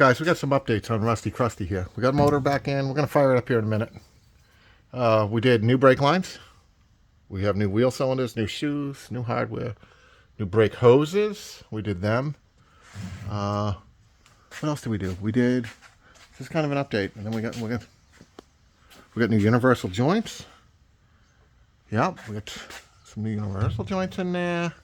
guys, we got some updates on Rusty Crusty here. We got motor back in. We're going to fire it up here in a minute. We did new brake lines. We have new wheel cylinders, new shoes, new hardware, new brake hoses. We did them. What else did we do? We did just kind of an update, and then we got new universal joints. Yep, we got some new universal joints in there.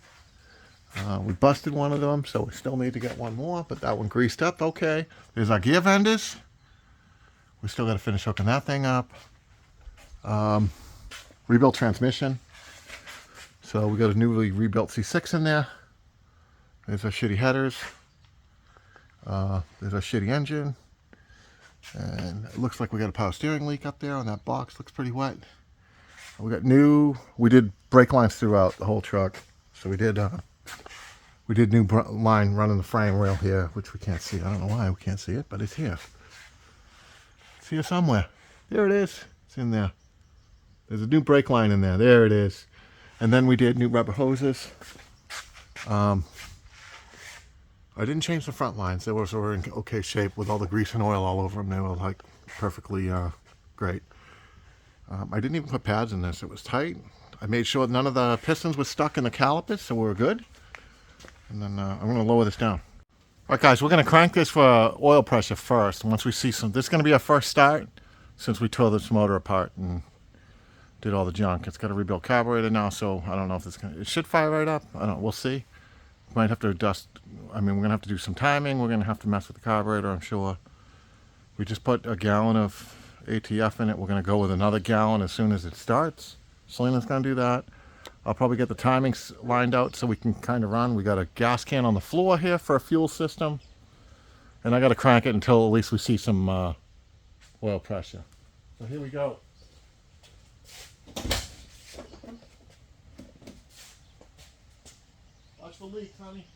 We busted one of them, so we still need to get one more, but that one greased up. Okay, there's our gear vendors. We still got to finish hooking that thing up. Rebuilt transmission. So we got a newly rebuilt C6 in there. There's our shitty headers. There's our shitty engine. And it looks like we got a power steering leak up there on that box. Looks pretty wet. We did brake lines throughout the whole truck. So we did new line running the frame rail here, which we can't see. I don't know why we can't see it, but it's here. It's here somewhere. There it is. It's in there. There's a new brake line in there. There it is. And then we did new rubber hoses. I didn't change the front lines. They were in okay shape with all the grease and oil all over them. They were like perfectly great. I didn't even put pads in this. It was tight. I made sure none of the pistons were stuck in the calipers, so we were good. And then I'm going to lower this down. All right, guys, we're going to crank this for oil pressure first. Once we see some, this is going to be our first start since we tore this motor apart and did all the junk. It's got a rebuilt carburetor now, so I don't know if it should fire right up. I don't know. We'll see. Might have to adjust. I mean, we're going to have to do some timing. We're going to have to mess with the carburetor, I'm sure. We just put a gallon of ATF in it. We're going to go with another gallon as soon as it starts. Selena's going to do that. I'll probably get the timings lined out so we can kind of run. We got a gas can on the floor here for a fuel system. And I got to crank it until at least we see some oil pressure. So here we go. Watch the leak, honey.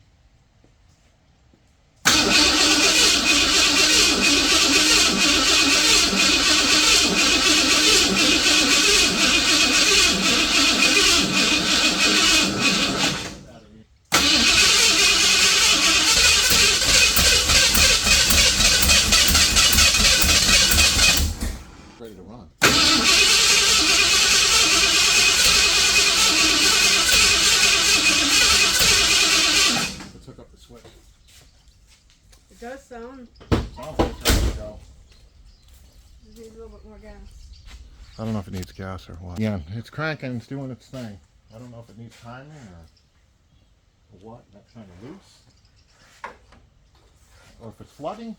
Ready to run. Let's hook up the switch. It does sound. Sounds like it's ready to go. It needs a little bit more gas. I don't know if it needs gas or what. Yeah, it's cranking, it's doing its thing. I don't know if it needs timing or what. That's kind of loose. Or if it's flooding.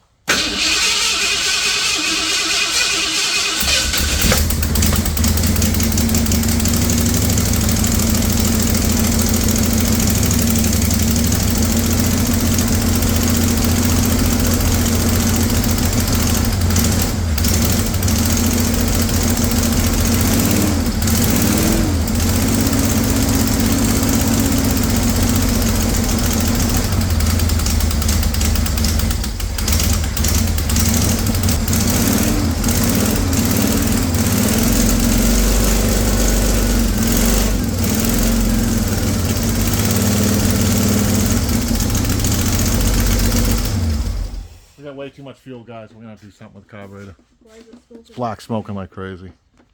Way too much fuel, guys. We're gonna have to do something with the carburetor. Why is it still It's black smoking like crazy.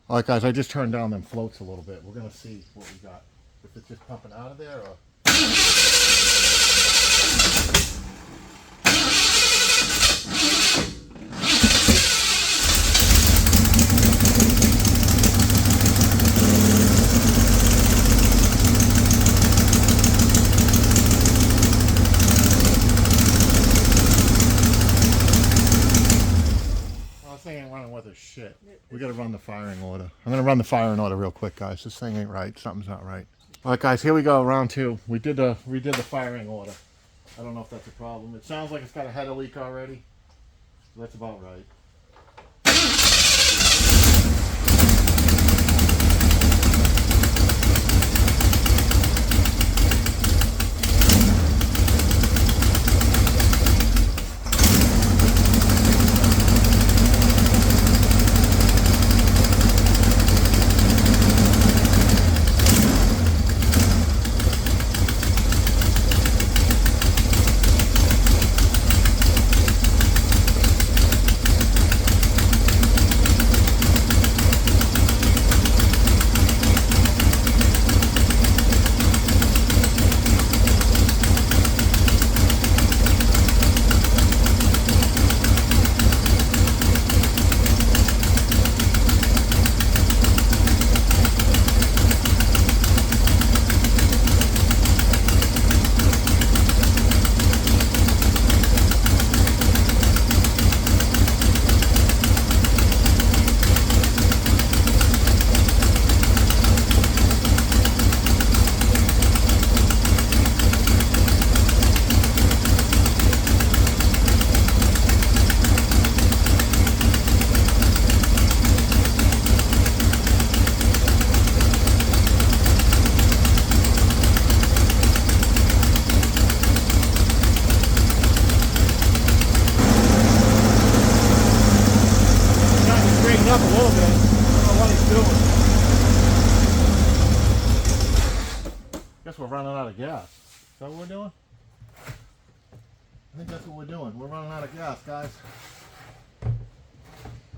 All right, guys, I just turned down them floats a little bit. We're gonna see what we got. If it's just pumping out of there or shit. We gotta run the firing order. I'm gonna run the firing order real quick, guys. This thing ain't right. Something's not right. All right, guys, here we go. Round two. We redid the firing order. I don't know if that's a problem. It sounds like it's got a header leak already. So that's about right. we're running out of gas. Is that what we're doing? I think that's what we're doing. We're running out of gas, guys.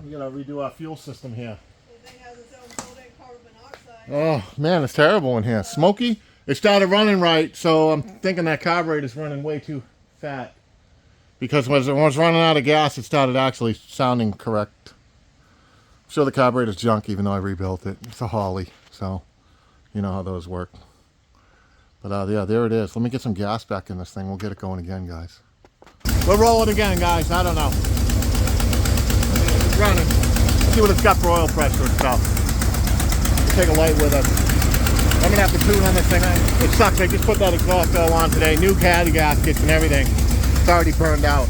We gotta redo our fuel system here. The thing has its own built-in carbon monoxide. Oh man, it's terrible in here. Smoky. It started running right, so I'm thinking that carburetor's running way too fat. Because when it was running out of gas, it started actually sounding correct. I'm sure the carburetor's junk, even though I rebuilt it. It's a Holly, so you know how those work. But yeah, there it is. Let me get some gas back in this thing. We'll get it going again, guys. We'll roll it again, guys. I don't know. It's running. See what it's got for oil pressure and stuff. We'll take a light with us. I'm gonna have to tune on this thing. It sucks. I just put that exhaust oil on today. New caddy gaskets and everything. It's already burned out.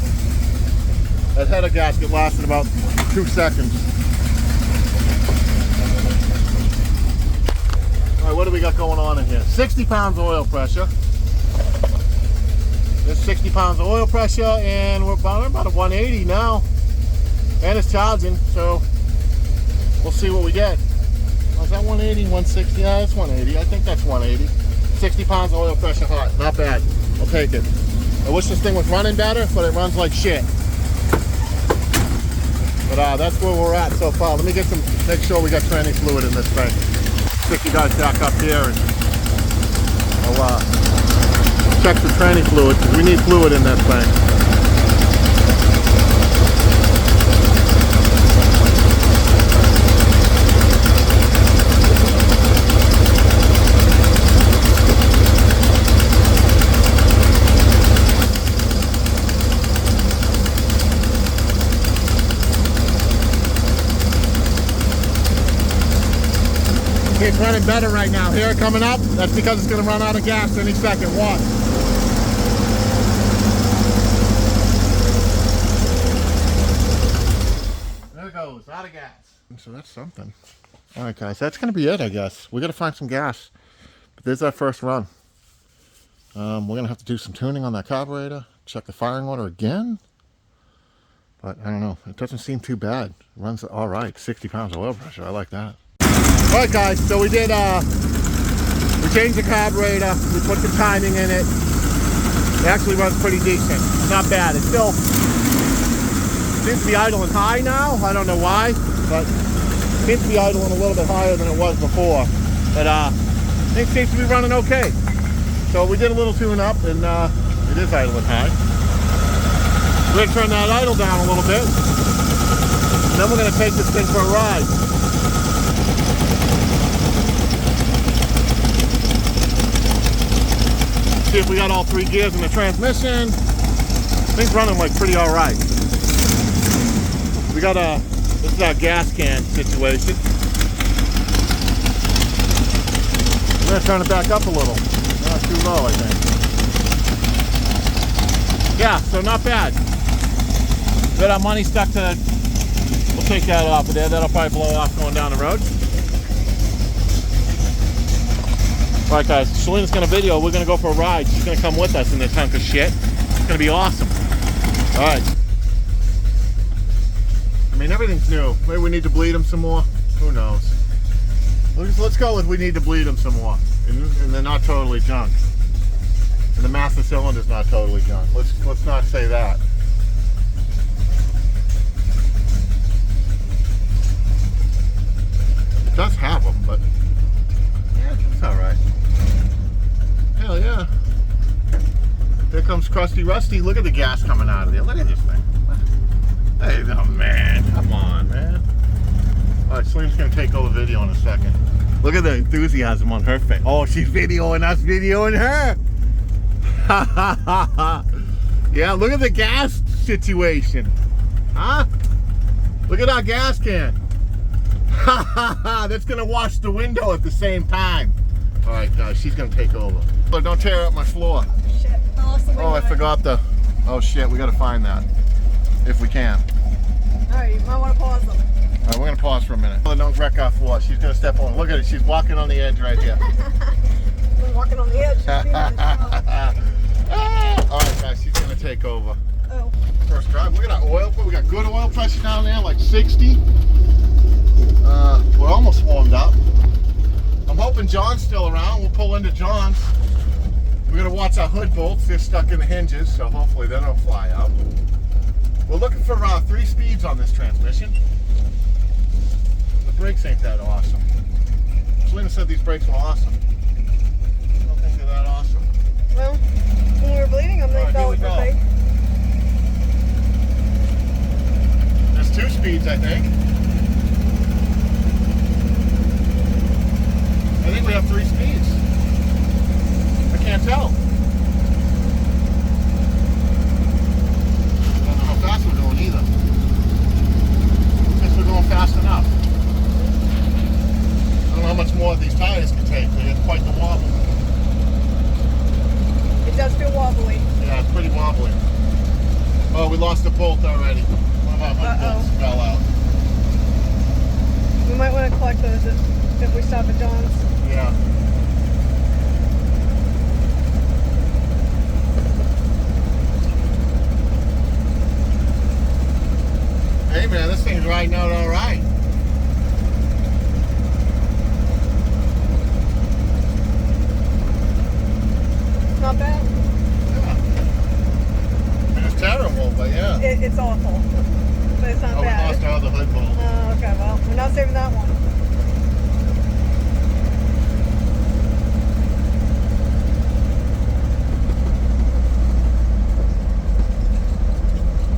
That header gasket lasted about 2 seconds. All right, what do we got going on in here? 60 pounds of oil pressure. There's 60 pounds of oil pressure, and we're about at 180 now. And it's charging, so we'll see what we get. Oh, is that 180, 160? Yeah, it's 180. I think that's 180. 60 pounds of oil pressure hot. Not bad. I'll take it. I wish this thing was running better, but it runs like shit. But that's where we're at so far. Let me get make sure we got tranny fluid in this thing. Stick you guys back up here, and I'll check the tranny fluid, because we need fluid in that thing. It's running better right now. Here, coming up. That's because it's going to run out of gas any second. Watch. There it goes. Out of gas. So that's something. All right, guys. That's going to be it, I guess. We got to find some gas. But there's our first run. We're going to have to do some tuning on that carburetor. Check the firing order again. But I don't know. It doesn't seem too bad. It runs all right. 60 pounds of oil pressure. I like that. Alright guys, so we did, we changed the carburetor, we put some timing in it. It actually runs pretty decent. Not bad. It still seems to be idling high now. I don't know why, but it seems to be idling a little bit higher than it was before. But it seems to be running okay. So we did a little tune up, and it is idling high. We're going to turn that idle down a little bit. And then we're going to take this thing for a ride. See if we got all 3 gears in the transmission. Things running like pretty all right. We got this is our gas can situation. We're gonna turn it back up a little. Not too low, I think. Yeah, so not bad. Got our money stuck to. We'll take that off of there. That'll probably blow off going down the road. Alright guys, Shalina's gonna video. We're gonna go for a ride. She's gonna come with us in this hunk of shit. It's gonna be awesome. Alright. I mean, everything's new. Maybe we need to bleed them some more. Who knows? Let's go with we need to bleed them some more. And they're not totally junk. And the master cylinder's not totally junk. Let's not say that. It does have them, but yeah, it's alright. Hell yeah. Here comes Crusty Rusty. Look at the gas coming out of there. Look at this thing. Hey, oh man. Come on, man. Alright, Slim's going to take over video in a second. Look at the enthusiasm on her face. Oh, she's videoing us, videoing her. Yeah, look at the gas situation. Huh? Look at our gas can. That's going to wash the window at the same time. Alright guys, she's gonna take over. But don't tear up my floor. Shit, I lost the window. Oh, I forgot the. Oh shit, we gotta find that. If we can. Alright, you might want to pause them. Alright, we're gonna pause for a minute. Don't wreck our floor. She's gonna step on. Look at it, she's walking on the edge right here. I'm walking on the edge. Alright guys, she's gonna take over. Oh. First drive. Look at our oil. We got good oil pressure down there, like 60. We're almost warmed up. I'm hoping John's still around. We'll pull into John's. We're gonna watch our hood bolts. They're stuck in the hinges, so hopefully they don't fly out. We're looking for 3 speeds on this transmission. The brakes ain't that awesome. Lynn said these brakes were awesome. I don't think they're that awesome. Well, when we were bleeding them, they Alright, felt here we go. okay. There's 2 speeds, I think. I think we have 3 speeds. I can't tell. I don't know how fast we're going either. I guess we're going fast enough. I don't know how much more these tires can take. They get quite the wobble. It does feel wobbly. Yeah, it's pretty wobbly. Oh, we lost a bolt already. One of our hood bolts fell out. We might want to collect those if we stop at John's. Yeah. Hey man, this thing's riding out all right. Not bad. Yeah. I mean, it's terrible, but yeah. It's awful, but it's not Oh, we bad. lost our other hood bolt. Oh, okay. Well, we're not saving that one.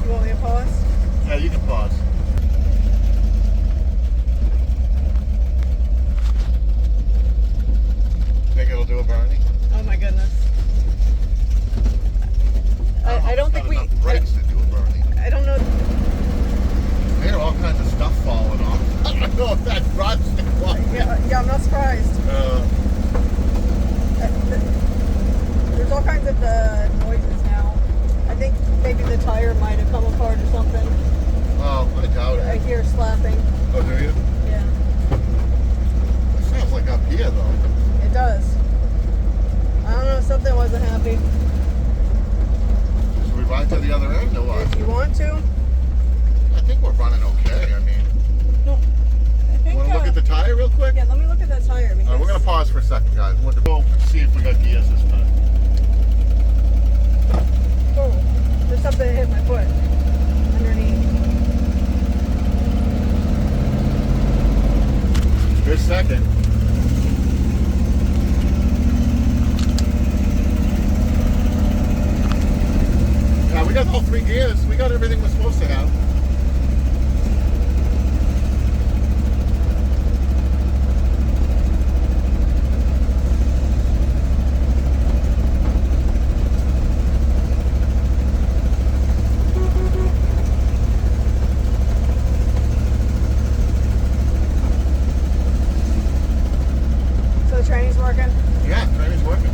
You want me to pause? Yeah, you can pause. Think it'll do a Bernie? Oh my goodness. I don't think we. Enough brakes to do a Bernie. I don't know. They had all kinds of stuff falling off. I don't know if that runs the clock. Yeah, I'm not surprised. There's all kinds of noises now. I think maybe the tire might have come apart or something. Oh, I doubt I it. hear slapping. Oh, do you? Yeah, It sounds like up here, though. it does. I don't know, something wasn't happy. Should we ride to the other end or what? If you want to. I think we're running okay. I mean, No. I think. want to look at the tire real quick? Yeah, let me look at that tire. Because All right, we're going to pause for a second, guys. We'll go and see if we got gears this time. Oh, there's something that hit my foot underneath. Good second. Yeah, we got all 3 gears. We got everything we're supposed to have. So the training's working. Yeah, training's working.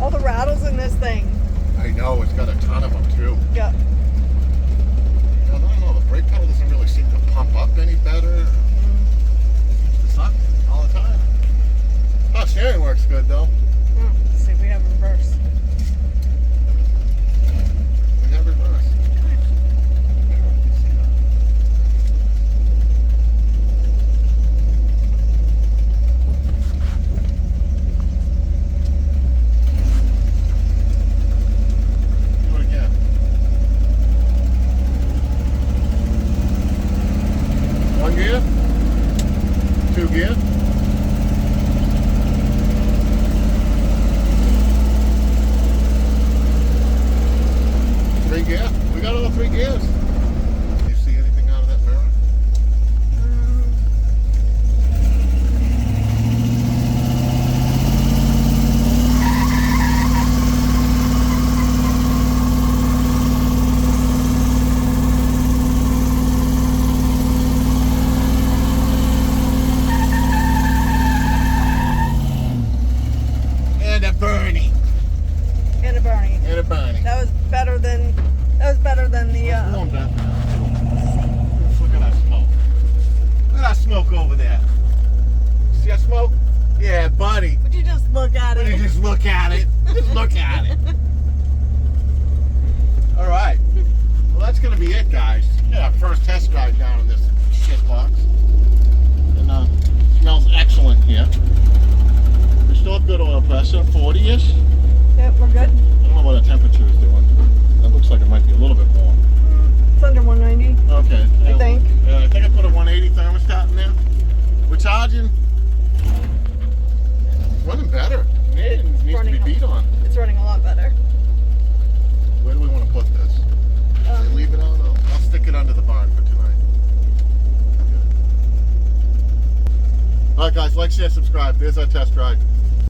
All the rattles in this thing. I know, it's got a ton of them too. Yeah. I don't know, the brake pedal doesn't really seem to pump up any better. It's not all the time. Oh, steering works good though. Let's see if we have reverse. We have reverse. Do it again. 1 gear, 2 gear. Gear. We got all 3 gears. Do you see anything out of that mirror? And a Bernie. And a Bernie. And a Bernie. That was better than the. Warm that now. Look at that smoke. Look at that smoke over there. See that smoke? Yeah. Yeah, buddy. Would you just look at Would it? you just look at it? Just look at it. All right. Well, that's going to be it, guys. Yeah, first test drive down in this shit box. And smells excellent here. We still have good oil pressure, 40-ish. Yep, we're good. I don't know what the temperature is doing. That looks like it might be a little bit more. It's under 190. Okay. I think. Yeah, I think I put a 180 thermostat in there. We're charging. Running better. It needs to be beat on. It's running a lot better. Where do we want to put this? Leave it on? I'll stick it under the barn for tonight. Alright guys, like, share, subscribe. There's our test drive.